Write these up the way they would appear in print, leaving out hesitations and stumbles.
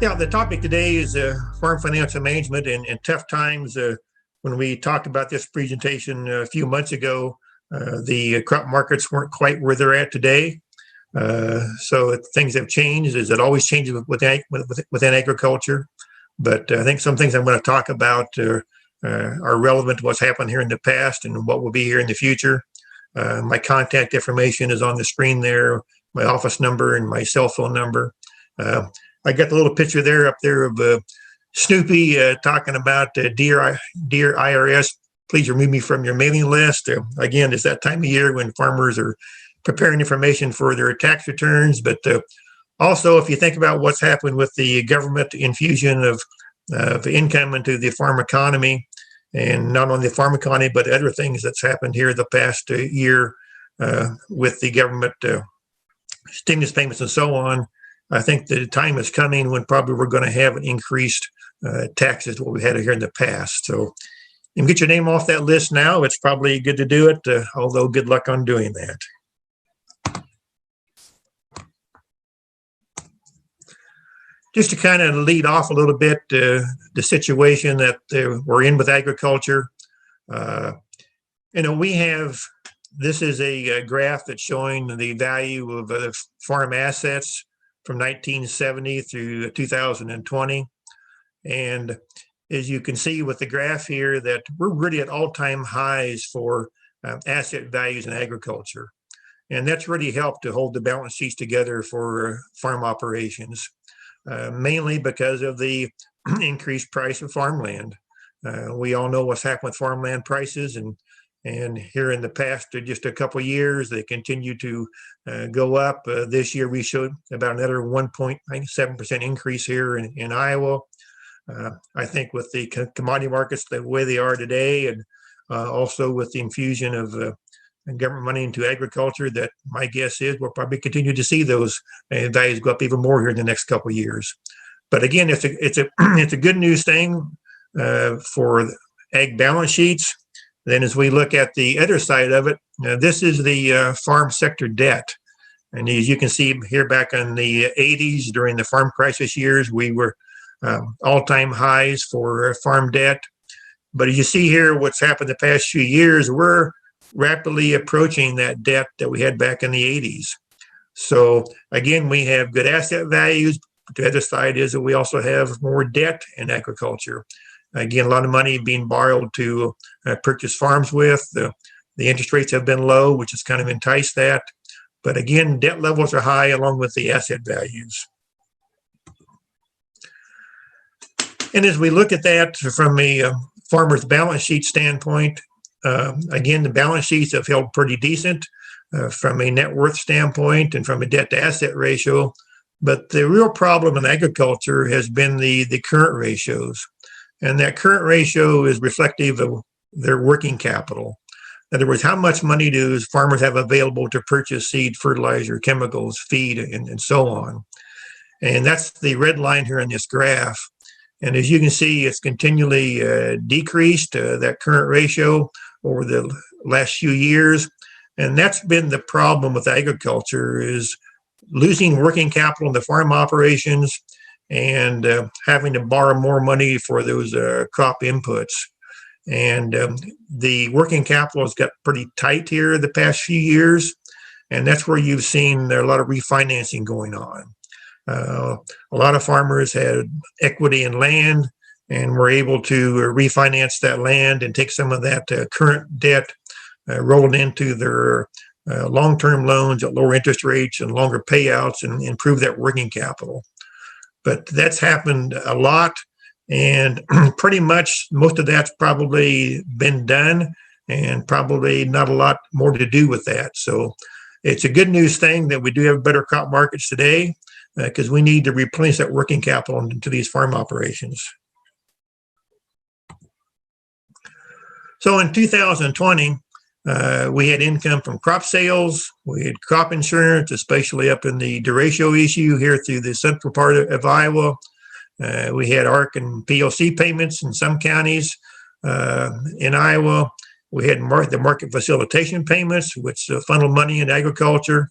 Yeah, the topic today is farm financial management in tough times. When we talked about this presentation a few months ago, the crop markets weren't quite where they're at today. So things have changed, as it always changes within agriculture. But I think some things I'm going to talk about are relevant to what's happened here in the past and what will be here in the future. My contact information is on the screen there, my office number and my cell phone number. I got the little picture there up there of Snoopy talking about dear IRS, please remove me from your mailing list. Again, it's that time of year when farmers are preparing information for their tax returns. But also, if you think about what's happened with the government infusion of income into the farm economy, and not only the farm economy, but other things that's happened here the past year with the government stimulus payments and so on, I think the time is coming when probably we're going to have an increased taxes what we had here in the past. So you can get your name off that list now. It's probably good to do it, although good luck on doing that. Just to kind of lead off a little bit, the situation that we're in with agriculture. This is a graph that's showing the value of farm assets from 1970 through 2020. And as you can see with the graph here, that we're really at all-time highs for asset values in agriculture. And that's really helped to hold the balance sheets together for farm operations, mainly because of the increased price of farmland. We all know what's happened with farmland prices, and here in the past, just a couple of years, they continue to go up. This year, we showed about another 1.97% increase here in Iowa. I think with the commodity markets the way they are today, and also with the infusion of government money into agriculture, that my guess is we'll probably continue to see those values go up even more here in the next couple of years. But again, it's a good news thing for ag balance sheets. Then as we look at the other side of it, this is the farm sector debt. And as you can see here back in the 80s during the farm crisis years, we were all-time highs for farm debt. But as you see here, what's happened the past few years, we're rapidly approaching that debt that we had back in the 80s. So again, we have good asset values. But the other side is that we also have more debt in agriculture. Again, a lot of money being borrowed to purchase farms with. The interest rates have been low, which has kind of enticed that. But again, debt levels are high along with the asset values. And as we look at that from a farmer's balance sheet standpoint, again, the balance sheets have held pretty decent from a net worth standpoint and from a debt to asset ratio. But the real problem in agriculture has been the current ratios. And that current ratio is reflective of their working capital. In other words, how much money do farmers have available to purchase seed, fertilizer, chemicals, feed, and so on. And that's the red line here in this graph. And as you can see, it's continually decreased, that current ratio, over the last few years. And that's been the problem with agriculture, is losing working capital in the farm operations and having to borrow more money for those crop inputs. And the working capital has got pretty tight here the past few years. And that's where you've seen a lot of refinancing going on. A lot of farmers had equity in land and were able to refinance that land and take some of that current debt, roll it into their long-term loans at lower interest rates and longer payouts, and improve that working capital. But that's happened a lot, and pretty much most of that's probably been done, and probably not a lot more to do with that. So it's a good news thing that we do have better crop markets today, because we need to replenish that working capital into these farm operations. So in 2020, we had income from crop sales. We had crop insurance, especially up in the derecho issue here through the central part of Iowa. We had ARC and PLC payments in some counties in Iowa. We had the market facilitation payments, which funneled money in agriculture.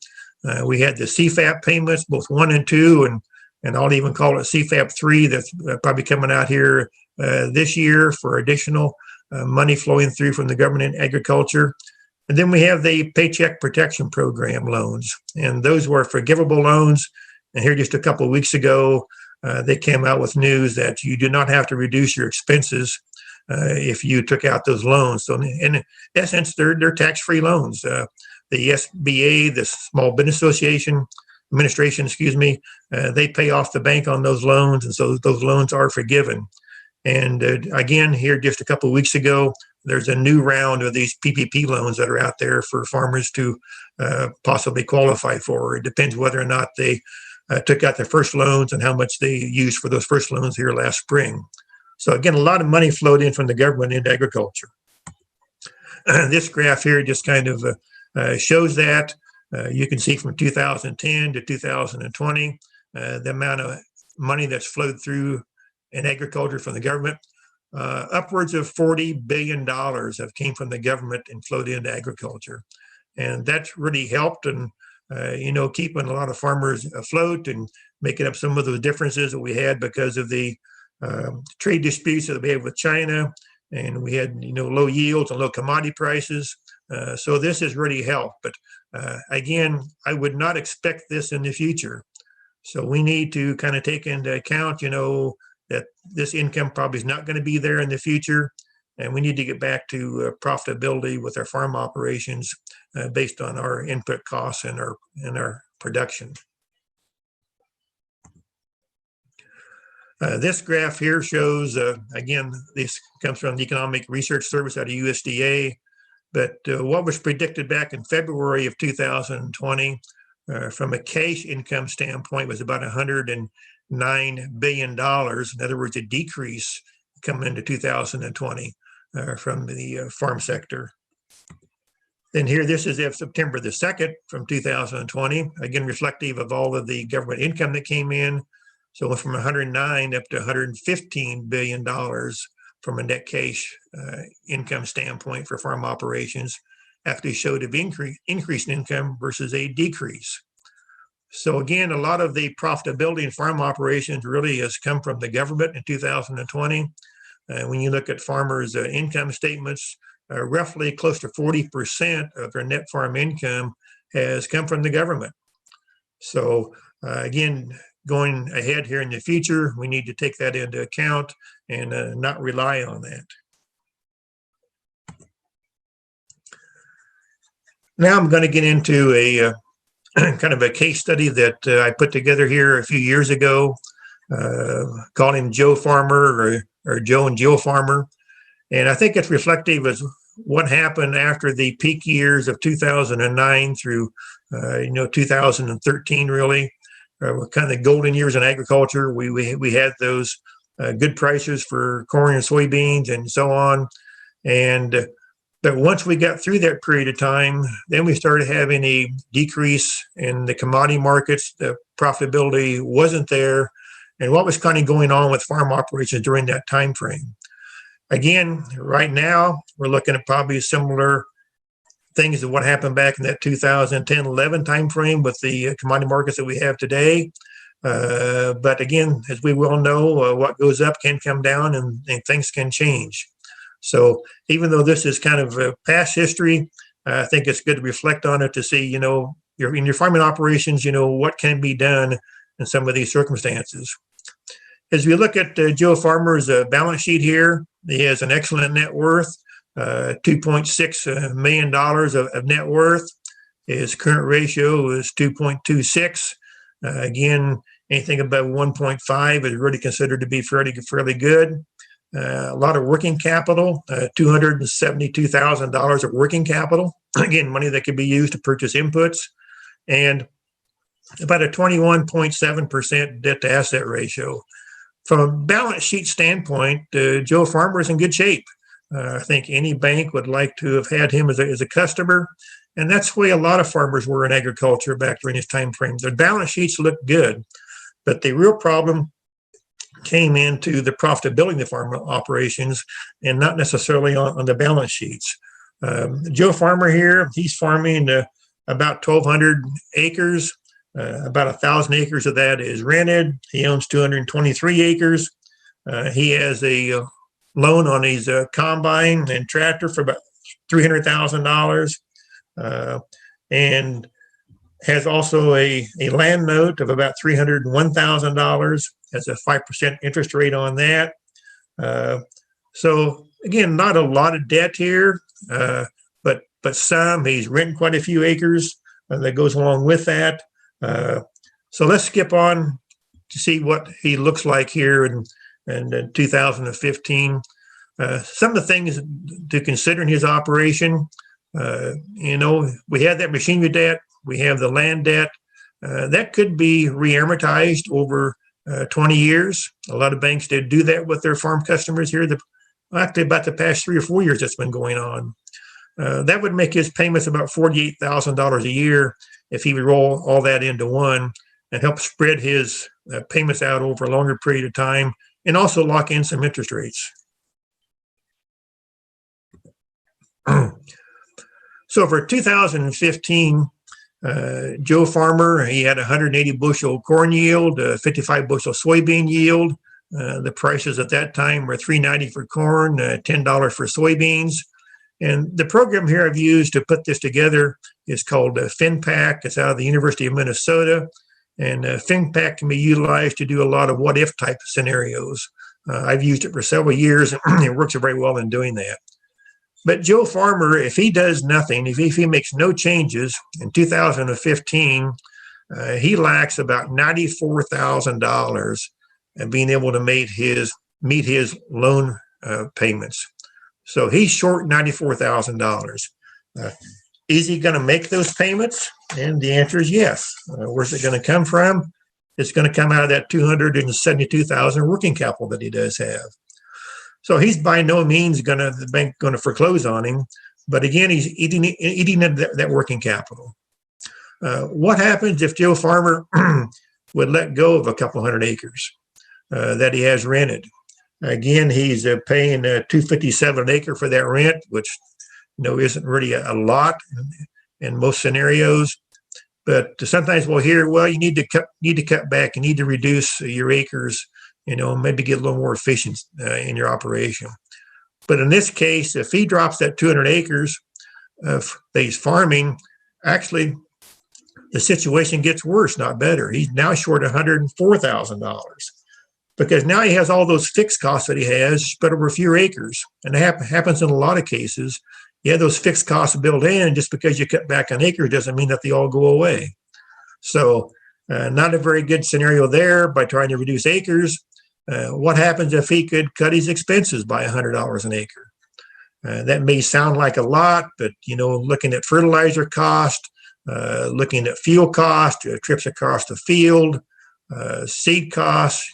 We had the CFAP payments, both 1 and 2, and and I'll even call it CFAP 3 that's probably coming out here this year for additional money flowing through from the government in agriculture. And then we have the Paycheck Protection Program loans, and those were forgivable loans. And here just a couple of weeks ago, they came out with news that you do not have to reduce your expenses if you took out those loans. So in essence, they're tax-free loans. The SBA, the Small Business Administration, they pay off the bank on those loans, and so those loans are forgiven. And again, here just a couple of weeks ago, there's a new round of these PPP loans that are out there for farmers to possibly qualify for. It depends whether or not they took out their first loans and how much they used for those first loans here last spring. So again, a lot of money flowed in from the government into agriculture. This graph here just kind of shows that. You can see from 2010 to 2020, the amount of money that's flowed through in agriculture from the government. Upwards of $40 billion have came from the government and flowed into agriculture. And that's really helped and, keeping a lot of farmers afloat and making up some of the differences that we had because of the trade disputes that we have with China. And we had, low yields and low commodity prices. So this has really helped. But again, I would not expect this in the future. So we need to kind of take into account, that this income probably is not going to be there in the future. And we need to get back to profitability with our farm operations based on our input costs and our production. This graph here shows, again, this comes from the Economic Research Service out of USDA, but what was predicted back in February of 2020 from a cash income standpoint was about $109 billion. In other words, a decrease coming into 2020 from the farm sector. Then here, this is of September the 2nd from 2020, again, reflective of all of the government income that came in. So it went from 109 up to $115 billion from a net cash income standpoint for farm operations, actually showed an increase in income versus a decrease. So again, a lot of the profitability in farm operations really has come from the government in 2020. When you look at farmers' income statements, roughly close to 40% of their net farm income has come from the government. So again, going ahead here in the future, we need to take that into account and not rely on that. Now I'm going to get into a kind of a case study that I put together here a few years ago, called him Joe Farmer or Joe and Jill Farmer. And I think it's reflective of what happened after the peak years of 2009 through, 2013, really. Kind of the golden years in agriculture. We had those good prices for corn and soybeans and so on. But once we got through that period of time, then we started having a decrease in the commodity markets. The profitability wasn't there. And what was kind of going on with farm operations during that time frame? Again, right now, we're looking at probably similar things to what happened back in that 2010-11 timeframe with the commodity markets that we have today. But again, as we well know, what goes up can come down and things can change. So even though this is kind of past history, I think it's good to reflect on it to see, in your farming operations, what can be done in some of these circumstances. As we look at Joe Farmer's balance sheet here, he has an excellent net worth. $2.6 million of net worth. His current ratio is 2.26. Again, anything above 1.5 is really considered to be fairly good. A lot of working capital, $272,000 of working capital. Again, money that could be used to purchase inputs, and about a 21.7% debt to asset ratio. From a balance sheet standpoint, Joe Farmer is in good shape. I think any bank would like to have had him as a customer. And that's the way a lot of farmers were in agriculture back during this time frame. Their balance sheets looked good, but the real problem came into the profitability of the farm operations and not necessarily on the balance sheets. Joe Farmer here, he's farming about 1,200 acres. About 1,000 acres of that is rented. He owns 223 acres. He has a loan on his combine and tractor for about $300,000, and has also a land note of about $301,000. Has a 5% interest rate on that. So again, not a lot of debt here, but some. He's renting quite a few acres that goes along with that. So let's skip on to see what he looks like here in 2015. Some of the things to consider in his operation, we have that machinery debt, we have the land debt. That could be re-amortized over 20 years. A lot of banks did do that with their farm customers here. Actually, about the past 3 or 4 years that's been going on. That would make his payments about $48,000 a year if he would roll all that into one and help spread his payments out over a longer period of time and also lock in some interest rates. So for 2015, Joe Farmer, he had 180 bushel corn yield, 55 bushel soybean yield. The prices at that time were $3.90 for corn, $10 for soybeans. And the program here I've used to put this together is called FinPack. It's out of the University of Minnesota. And FinPack can be utilized to do a lot of what-if type scenarios. I've used it for several years, and it works very well in doing that. But Joe Farmer, if he does nothing, if he makes no changes in 2015, he lacks about $94,000 and being able to meet his loan payments. So he's short $94,000. Is he going to make those payments? And the answer is yes. Where's it going to come from? It's going to come out of that $272,000 working capital that he does have. So he's by no means the bank going to foreclose on him. But again, he's eating that working capital. What happens if Joe Farmer would let go of a couple hundred acres that he has rented? Again, he's paying $257 an acre for that rent, which isn't really a lot in most scenarios. But sometimes we'll hear, well, you need to cut back, you need to reduce your acres, maybe get a little more efficient in your operation. But in this case, if he drops that 200 acres that he's farming, actually the situation gets worse, not better. He's now short $104,000 because now he has all those fixed costs that he has spread over fewer acres. And it happens in a lot of cases. You have those fixed costs built in. Just because you cut back on acres doesn't mean that they all go away. So not a very good scenario there by trying to reduce acres. What happens if he could cut his expenses by $100 an acre? That may sound like a lot, but looking at fertilizer cost, looking at fuel cost, trips across the field, seed costs,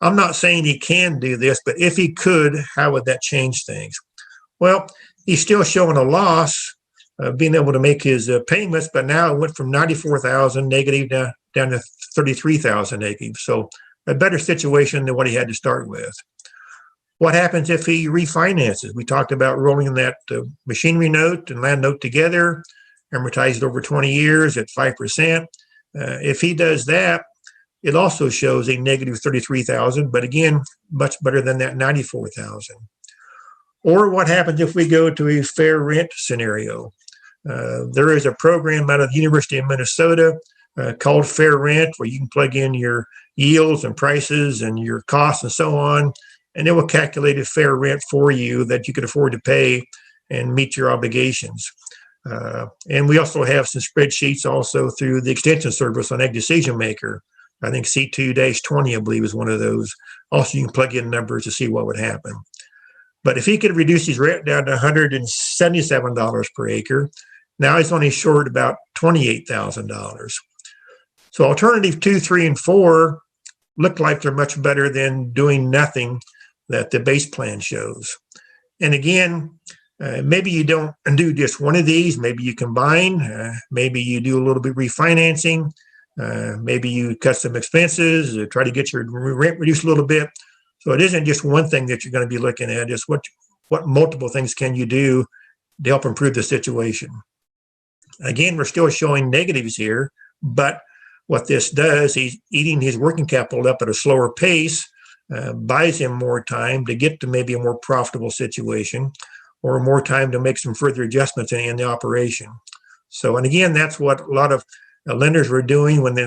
I'm not saying he can do this, but if he could, how would that change things? Well, he's still showing a loss, being able to make his payments, but now it went from 94,000 negative down to 33,000 negative. So a better situation than what he had to start with. What happens if he refinances? We talked about rolling that machinery note and land note together, amortized over 20 years at 5%. If he does that, it also shows a negative 33,000, but again, much better than that 94,000. Or what happens if we go to a fair rent scenario? There is a program out of the University of Minnesota called Fair Rent, where you can plug in your yields and prices and your costs and so on, and it will calculate a fair rent for you that you can afford to pay and meet your obligations. And we also have some spreadsheets also through the extension service on Ag Decision Maker. I think C2-20, I believe, is one of those. Also, you can plug in numbers to see what would happen. But if he could reduce his rent down to $177 per acre, now he's only short about $28,000. So alternative 2, 3, and 4 look like they're much better than doing nothing that the base plan shows. And again, maybe you don't do just one of these. Maybe you combine. Maybe you do a little bit refinancing. Maybe you cut some expenses, try to get your rent reduced a little bit. So it isn't just one thing that you're going to be looking at. It's what multiple things can you do to help improve the situation. Again, we're still showing negatives here, but what this does, he's eating his working capital up at a slower pace, buys him more time to get to maybe a more profitable situation, or more time to make some further adjustments in the operation. So, and again, that's what a lot of lenders were doing when they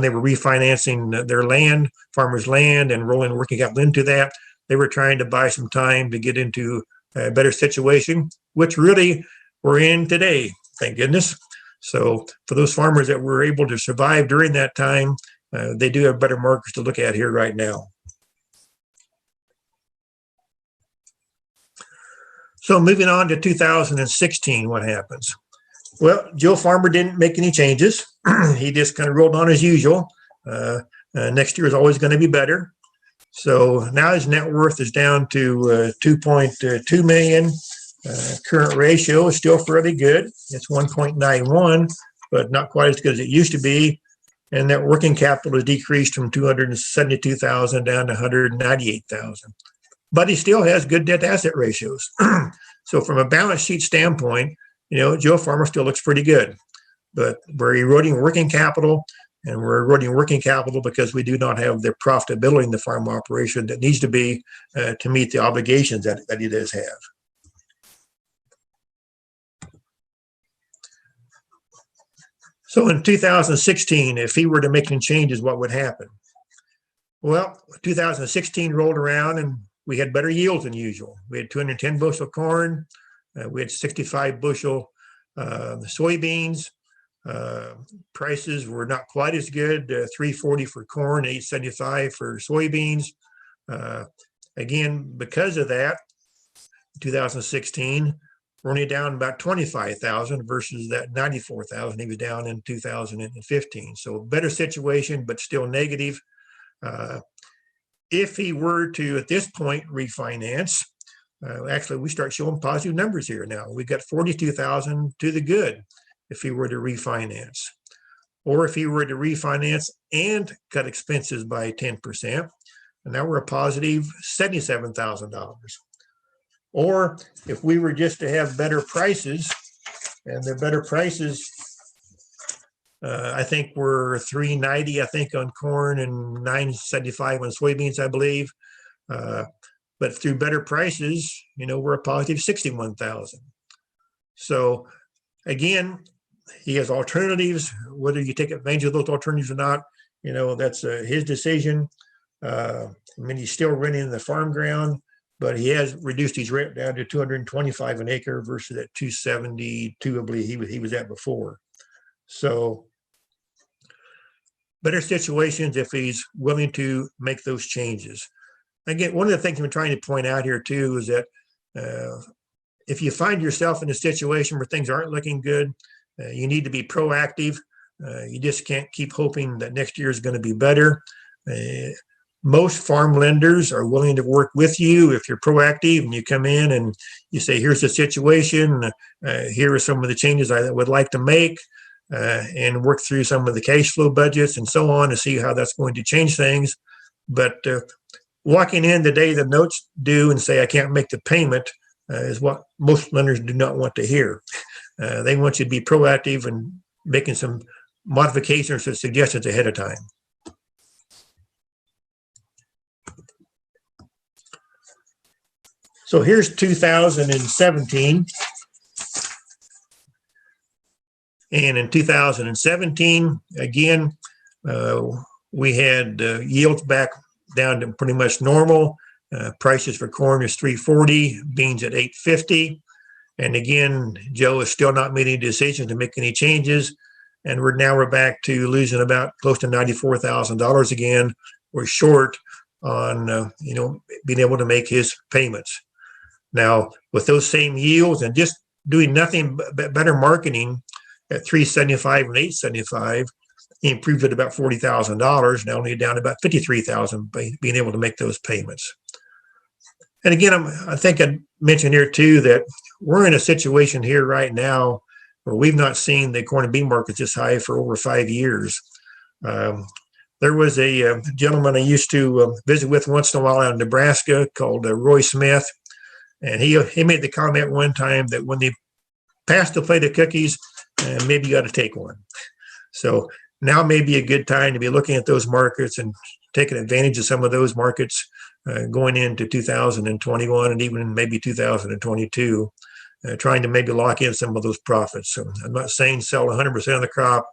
were refinancing their land, farmers' land, and rolling working capital into that. They were trying to buy some time to get into a better situation, which really we're in today, thank goodness. So for those farmers that were able to survive during that time, they do have better markers to look at here right now. So moving on to 2016, what happens? Well, Joe Farmer didn't make any changes. He just kind of rolled on as usual. Next year is always going to be better. So now his net worth is down to 2.2 million. Current ratio is still fairly good. It's 1.91, but not quite as good as it used to be. And that working capital has decreased from 272,000 down to 198,000. But he still has good debt to asset ratios. So from a balance sheet standpoint, Joe Farmer still looks pretty good. But we're eroding working capital, and we're eroding working capital because we do not have the profitability in the farm operation that needs to be to meet the obligations that he does have. So in 2016, if he were to make any changes, what would happen? Well, 2016 rolled around and we had better yields than usual. We had 210 bushel corn. We had 65 bushel soybeans. Prices were not quite as good, $3.40 for corn, $8.75 for soybeans. Again, because of that, 2016, we're only down about 25,000 versus that 94,000 he was down in 2015. So better situation, but still negative. If he were to, at this point, refinance, actually, we start showing positive numbers here now. We got 42,000 to the good if he were to refinance. Or if he were to refinance and cut expenses by 10%, and now we're a positive $77,000. Or if we were just to have better prices, and the better prices, I think were $3.90, I think, on corn and $9.75 on soybeans, I believe. But through better prices, we're a positive 61,000. So again, he has alternatives. Whether you take advantage of those alternatives or not, that's his decision. He's still renting the farm ground, but he has reduced his rent down to $225 an acre versus that $272, I believe he was at before. So better situations if he's willing to make those changes. Again, one of the things I'm trying to point out here too is that if you find yourself in a situation where things aren't looking good, you need to be proactive. You just can't keep hoping that next year is going to be better. Most farm lenders are willing to work with you if you're proactive and you come in and you say, here's the situation, here are some of the changes I would like to make, and work through some of the cash flow budgets and so on to see how that's going to change things. But walking in the day the note's due and say, I can't make the payment, is what most lenders do not want to hear. They want you to be proactive and making some modifications or suggestions ahead of time. So here's 2017. And in 2017, again, we had yields back down to pretty much normal. Prices for corn is $3.40, beans at $8.50. And again, Joe is still not making decisions to make any changes. And we're back to losing about close to $94,000 again. We're short on, being able to make his payments. Now, with those same yields and just doing nothing but better marketing at $3.75 and $8.75, he improved it about $40,000. Now only down about $53,000 by being able to make those payments. And again, I think I mentioned here too that we're in a situation here right now where we've not seen the corn and bean markets this high for over 5 years. There was a gentleman I used to visit with once in a while out in Nebraska called Roy Smith. And he made the comment one time that when they pass the plate of cookies, maybe you got to take one. So now may be a good time to be looking at those markets and taking advantage of some of those markets going into 2021 and even maybe 2022, trying to maybe lock in some of those profits. So I'm not saying sell 100% of the crop,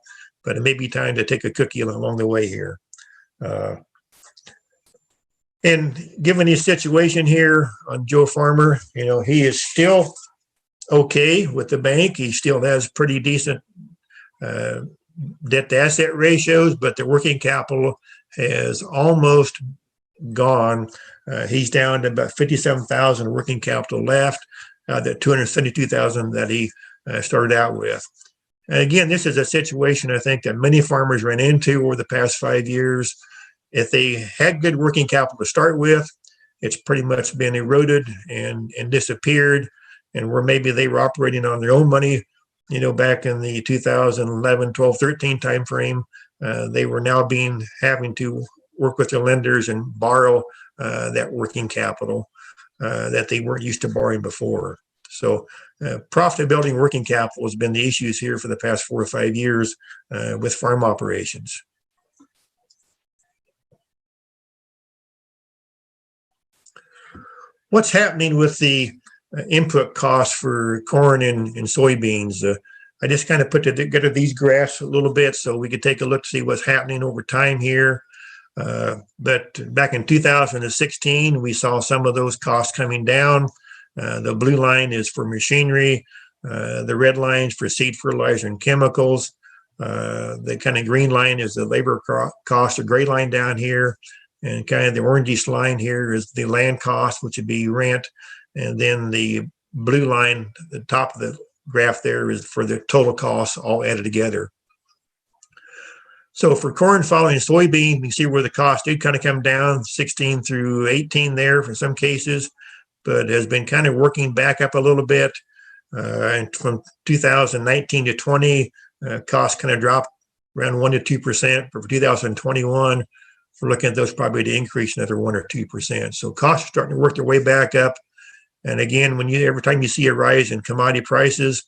but it may be time to take a cookie along the way here. And given his situation here on Joe Farmer, he is still okay with the bank. He still has pretty decent debt to asset ratios, but the working capital has almost gone. He's down to about 57,000 working capital left, the 272,000 that he started out with. And again, this is a situation I think that many farmers ran into over the past 5 years. If they had good working capital to start with, it's pretty much been eroded and disappeared. And where maybe they were operating on their own money, back in the 2011, 12, 13 timeframe, they were now having to work with their lenders and borrow that working capital that they weren't used to borrowing before. So profitability and working capital has been the issues here for the past 4 or 5 years with farm operations. What's happening with the input costs for corn and soybeans? I just kind of put together these graphs a little bit so we could take a look to see what's happening over time here. But back in 2016, we saw some of those costs coming down. The blue line is for machinery. The red line is for seed, fertilizer, and chemicals. The kind of green line is the labor cost, the gray line down here. And kind of the orangish line here is the land cost, which would be rent. And then the blue line, the top of the graph there, is for the total costs all added together. So for corn following soybean, you can see where the cost did kind of come down, 16 through 18 there for some cases, but has been kind of working back up a little bit. And from 2019 to 20, costs kind of dropped around 1 to 2%. For 2021, we're looking at those probably to increase another 1 or 2%. So costs are starting to work their way back up. And again, every time you see a rise in commodity prices,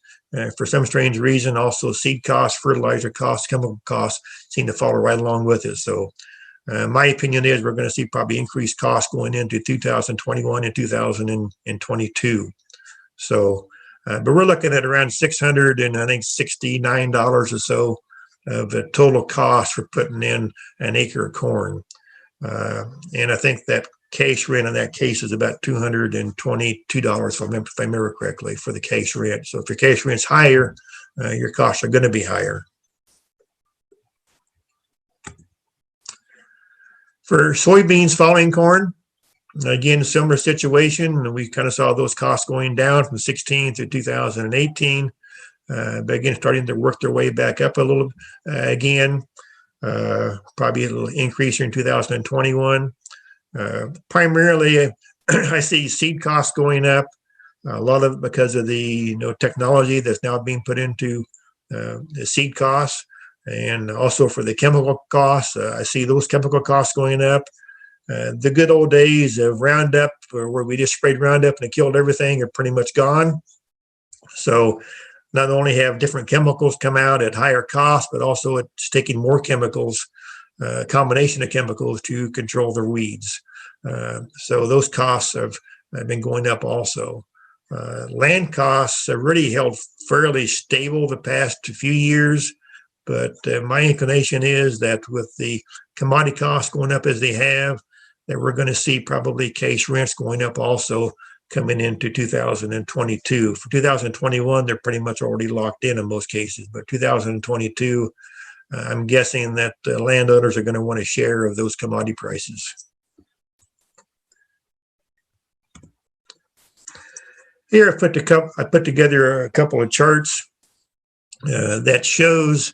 for some strange reason, also seed costs, fertilizer costs, chemical costs seem to follow right along with it. So my opinion is we're going to see probably increased costs going into 2021 and 2022. So, but we're looking at around $669 or so of the total cost for putting in an acre of corn. And I think that cash rent in that case is about $222, if I remember correctly, for the cash rent. So if your cash rent's higher, your costs are going to be higher. For soybeans following corn, again, similar situation. We kind of saw those costs going down from 16 to 2018. But again, starting to work their way back up a little again. Probably it'll increase in 2021. Primarily, I see seed costs going up. A lot of it because of the technology that's now being put into the seed costs, and also for the chemical costs. I see those chemical costs going up. The good old days of Roundup, where we just sprayed Roundup and it killed everything, are pretty much gone. So not only have different chemicals come out at higher cost, but also it's taking more chemicals, a combination of chemicals to control the weeds. So those costs have been going up also. Land costs have really held fairly stable the past few years, but my inclination is that with the commodity costs going up as they have, that we're going to see probably cash rents going up also coming into 2022. For 2021, they're pretty much already locked in most cases, but 2022, I'm guessing that landowners are going to want a share of those commodity prices. Here I put together a couple of charts that shows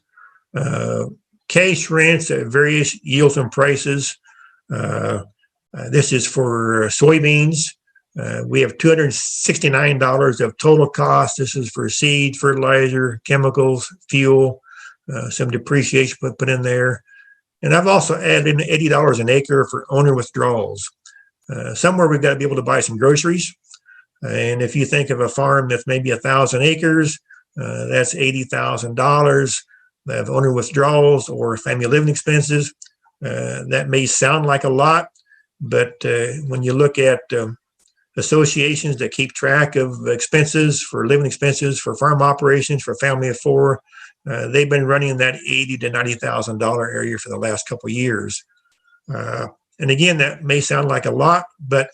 cash rents at various yields and prices. This is for soybeans. We have $269 of total cost. This is for seed, fertilizer, chemicals, fuel, some depreciation put in there. And I've also added in $80 an acre for owner withdrawals. Somewhere we've got to be able to buy some groceries. And if you think of a farm that's maybe 1,000 acres, that's $80,000. of owner withdrawals or family living expenses. That may sound like a lot, but when you look at associations that keep track of expenses for living expenses for farm operations for family of four, they've been running in that $80,000 to $90,000 area for the last couple of years. And again, that may sound like a lot, but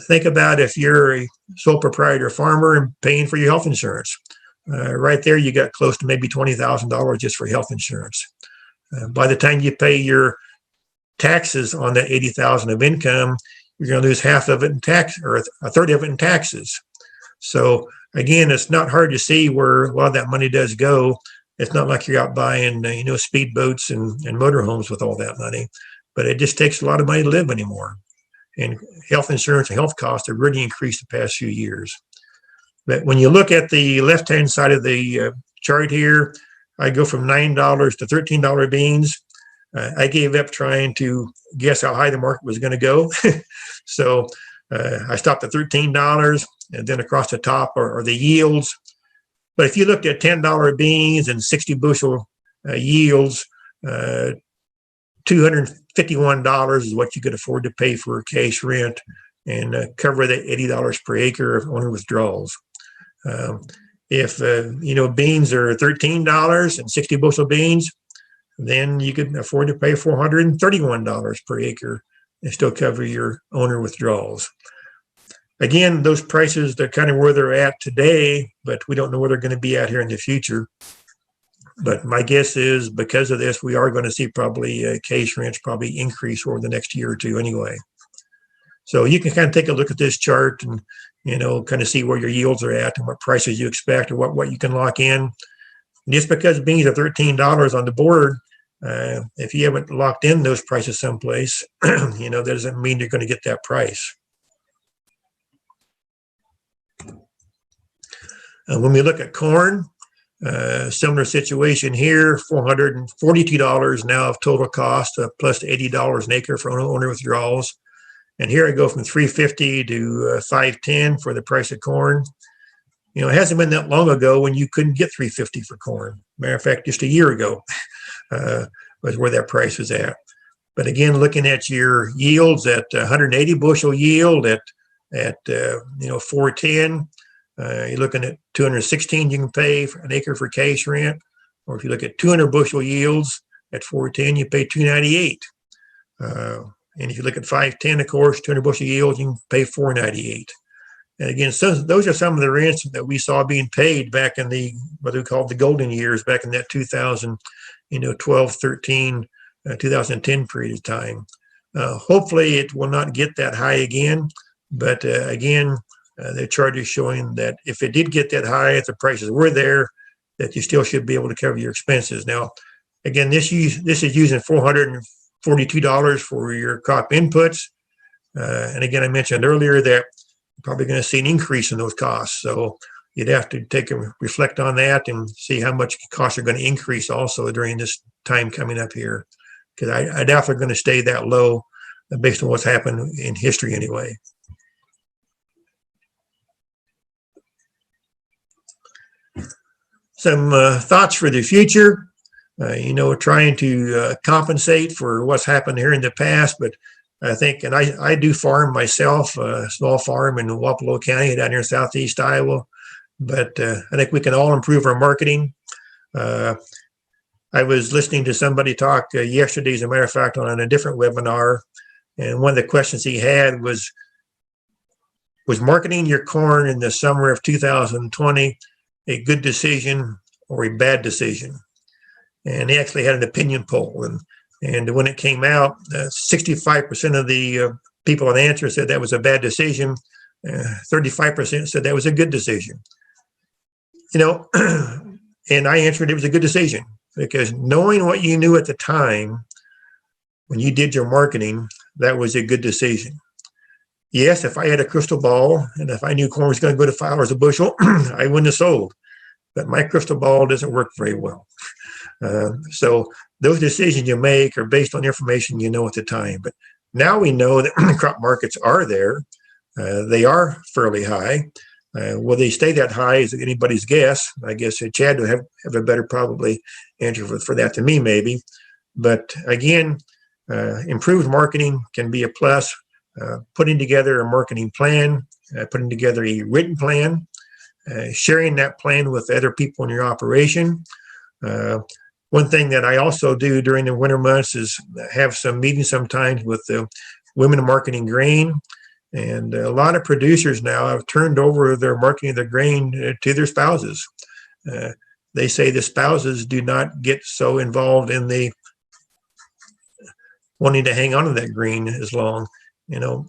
think about if you're a sole proprietor farmer and paying for your health insurance. Right there, you got close to maybe $20,000 just for health insurance. By the time you pay your taxes on that $80,000 of income, you're going to lose half of it in tax, or a third of it in taxes. So again, it's not hard to see where a lot of that money does go. It's not like you're out buying, speedboats and motorhomes with all that money, but it just takes a lot of money to live anymore. And health insurance and health costs have really increased the past few years. But when you look at the left-hand side of the chart here, I go from $9 to $13 beans. I gave up trying to guess how high the market was going to go. So I stopped at $13, and then across the top are the yields. But if you looked at $10 beans and 60 bushel yields, $251 is what you could afford to pay for cash rent and cover the $80 per acre of owner withdrawals. If beans are $13 and 60 bushel beans, then you could afford to pay $431 per acre and still cover your owner withdrawals. Again, those prices, they're kind of where they're at today, but we don't know where they're going to be at here in the future. But my guess is because of this, we are going to see probably cash rents probably increase over the next year or two anyway. So you can kind of take a look at this chart and, kind of see where your yields are at and what prices you expect or what you can lock in. Just because beans are $13 on the board, if you haven't locked in those prices someplace, that doesn't mean you're going to get that price. When we look at corn, similar situation here, $442 now of total cost, plus $80 an acre for owner withdrawals. And here I go from $350 to $510 for the price of corn. It hasn't been that long ago when you couldn't get $350 for corn. Matter of fact, just a year ago was where that price was at. But again, looking at your yields at 180 bushel yield at 410, you're looking at $216 you can pay for an acre for cash rent. Or if you look at 200 bushel yields at 410, you pay $298. And if you look at 510, of course, 200 bushel yields, you can pay $498. And again, so those are some of the rents that we saw being paid back in the what we call the golden years, back in that 2012, 13, 2010 period of time. Hopefully, it will not get that high again. But again, the chart is showing that if it did get that high, if the prices were there, that you still should be able to cover your expenses. Now, again, this is using $442 for your crop inputs. And again, I mentioned earlier that you're probably going to see an increase in those costs. So you'd have to reflect on that and see how much costs are going to increase also during this time coming up here. Because I doubt they're going to stay that low based on what's happened in history anyway. Some thoughts for the future. Trying to compensate for what's happened here in the past. But I think, and I do farm myself, a small farm in Wapello County down here in southeast Iowa. But I think we can all improve our marketing. I was listening to somebody talk yesterday, as a matter of fact, on a different webinar. And one of the questions he had was marketing your corn in the summer of 2020 a good decision or a bad decision? And he actually had an opinion poll. And when it came out, 65% of the people that answered said that was a bad decision. 35% said that was a good decision. And I answered it was a good decision because knowing what you knew at the time when you did your marketing, that was a good decision. Yes, if I had a crystal ball and if I knew corn was going to go to $5 a bushel, I wouldn't have sold. But my crystal ball doesn't work very well. So those decisions you make are based on information you know at the time. But now we know that crop markets are there. They are fairly high. Will they stay that high is anybody's guess. I guess Chad would have a better probably answer for that than me, maybe. But again, improved marketing can be a plus. Putting together a marketing plan, putting together a written plan, sharing that plan with other people in your operation. One thing that I also do during the winter months is have some meetings sometimes with the women marketing grain. And a lot of producers now have turned over their marketing of their grain to their spouses. They say the spouses do not get so involved in the wanting to hang on to that grain as long.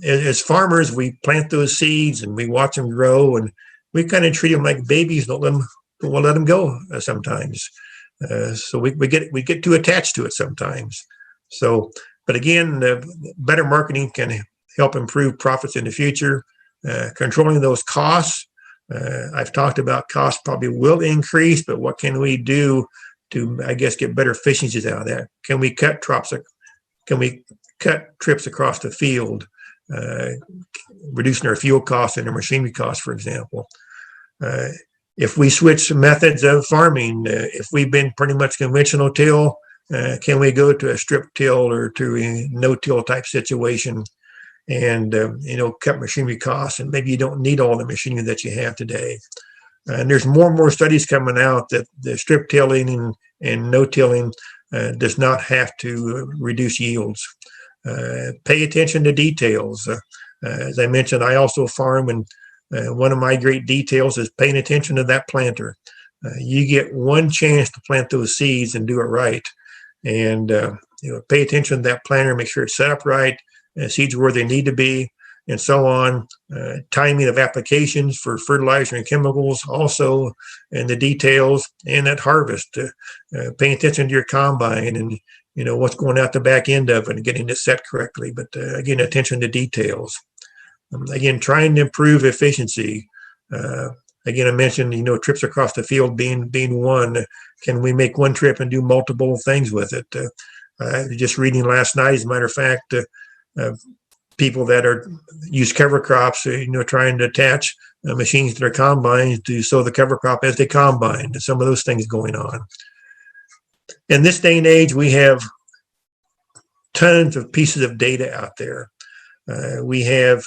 As farmers, we plant those seeds and we watch them grow, and we kind of treat them like babies. Don't let them go sometimes. So we get too attached to it sometimes. So, but again, better marketing can help improve profits in the future. Controlling those costs. I've talked about costs probably will increase, but what can we do to, I guess, get better efficiencies out of that? Can we cut trips across the field, reducing our fuel costs and our machinery costs, for example? If we switch methods of farming, if we've been pretty much conventional till, can we go to a strip till or to a no-till type situation and cut machinery costs? And maybe you don't need all the machinery that you have today. And there's more and more studies coming out that the strip tilling and no-tilling does not have to reduce yields. Pay attention to details. As I mentioned, I also farm, and one of my great details is paying attention to that planter. You get one chance to plant those seeds and do it right. And pay attention to that planter, make sure it's set up right, seeds where they need to be, and so on. Timing of applications for fertilizer and chemicals also, and the details, and that harvest. Paying attention to your combine and what's going out the back end of it and getting it set correctly. But again, attention to details. Again, trying to improve efficiency. Again, I mentioned trips across the field being one. Can we make one trip and do multiple things with it? I was just reading last night, as a matter of fact, people that use cover crops, trying to attach machines to their combines to sow the cover crop as they combine, and some of those things going on. In this day and age, we have tons of pieces of data out there. We have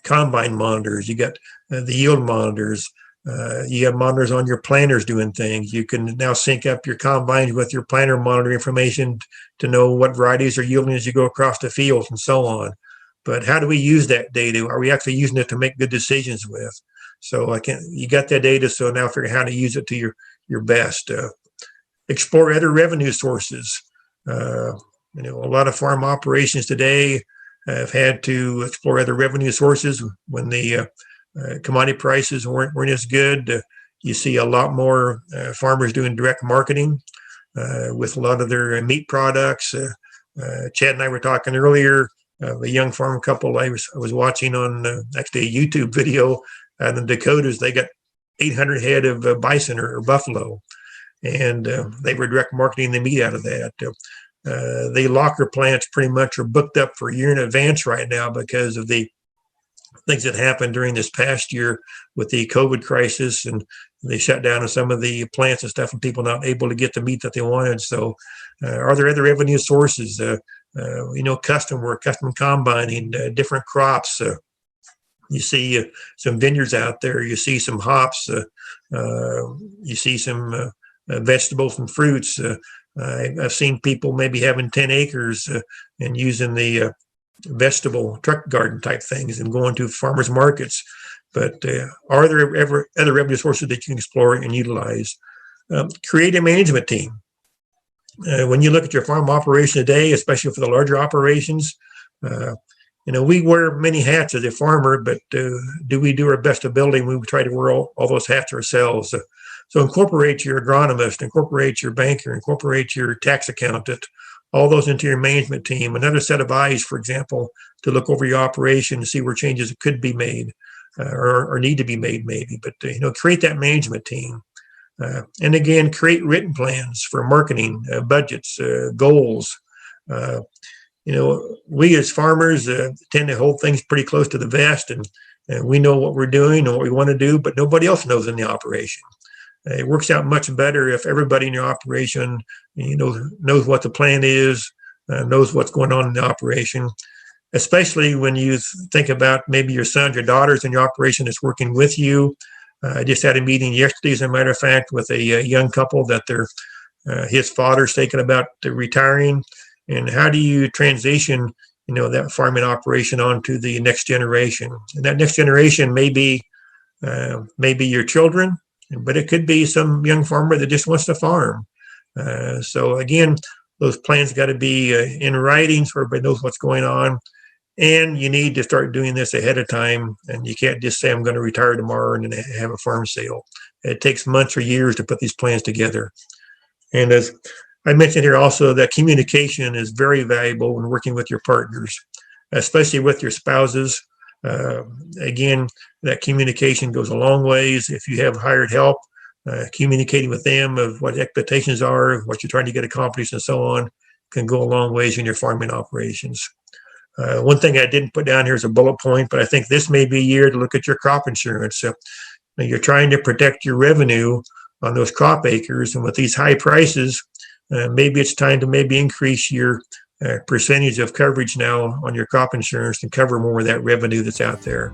combine monitors. You got the yield monitors. You have monitors on your planters doing things. You can now sync up your combines with your planter monitor information to know what varieties are yielding as you go across the fields and so on. But how do we use that data? Are we actually using it to make good decisions with? So you got that data, so now figure out how to use it to your best. Explore other revenue sources. A lot of farm operations today have had to explore other revenue sources when the commodity prices weren't as good. You see a lot more farmers doing direct marketing with a lot of their meat products. Chad and I were talking earlier. A young farm couple I was watching on actually a YouTube video in the Dakotas. They got 800 head of bison or buffalo, and they were direct marketing the meat out of that. The locker plants pretty much are booked up for a year in advance right now because of the things that happened during this past year with the COVID crisis, and they shut down some of the plants and stuff, and people not able to get the meat that they wanted. So are there other revenue sources? Custom work, custom combining, different crops. You see some vineyards out there. You see some hops. You see some vegetables and fruits. I've seen people maybe having 10 acres and using the vegetable truck garden type things and going to farmers markets. But are there ever other revenue sources that you can explore and utilize? Create a management team. When you look at your farm operation today, especially for the larger operations, we wear many hats as a farmer, but do we do our best ability? We try to wear all those hats ourselves. So incorporate your agronomist, incorporate your banker, incorporate your tax accountant, all those into your management team. Another set of eyes, for example, to look over your operation to see where changes could be made or need to be made maybe. But, create that management team. And again, create written plans for marketing, budgets, goals. We as farmers tend to hold things pretty close to the vest, and We know what we're doing and what we want to do, but nobody else knows in the operation. It works out much better if everybody in your operation, knows what the plan is, knows what's going on in the operation, especially when you think about maybe your sons, your daughters in your operation that's working with you. I just had a meeting yesterday, as a matter of fact, with a young couple that his father's thinking about retiring. And how do you transition, that farming operation onto the next generation? And that next generation may be your children, but it could be some young farmer that just wants to farm. So again, those plans got to be in writing so everybody knows what's going on. And you need to start doing this ahead of time. And you can't just say, I'm going to retire tomorrow and then have a farm sale. It takes months or years to put these plans together. And as I mentioned here also, that communication is very valuable when working with your partners, especially with your spouses. Again, that communication goes a long ways. If you have hired help, communicating with them of what expectations are, what you're trying to get accomplished, and so on, can go a long ways in your farming operations. One thing I didn't put down here is a bullet point, but I think this may be a year to look at your crop insurance. You're trying to protect your revenue on those crop acres, and with these high prices, maybe it's time to maybe increase your percentage of coverage now on your crop insurance to cover more of that revenue that's out there.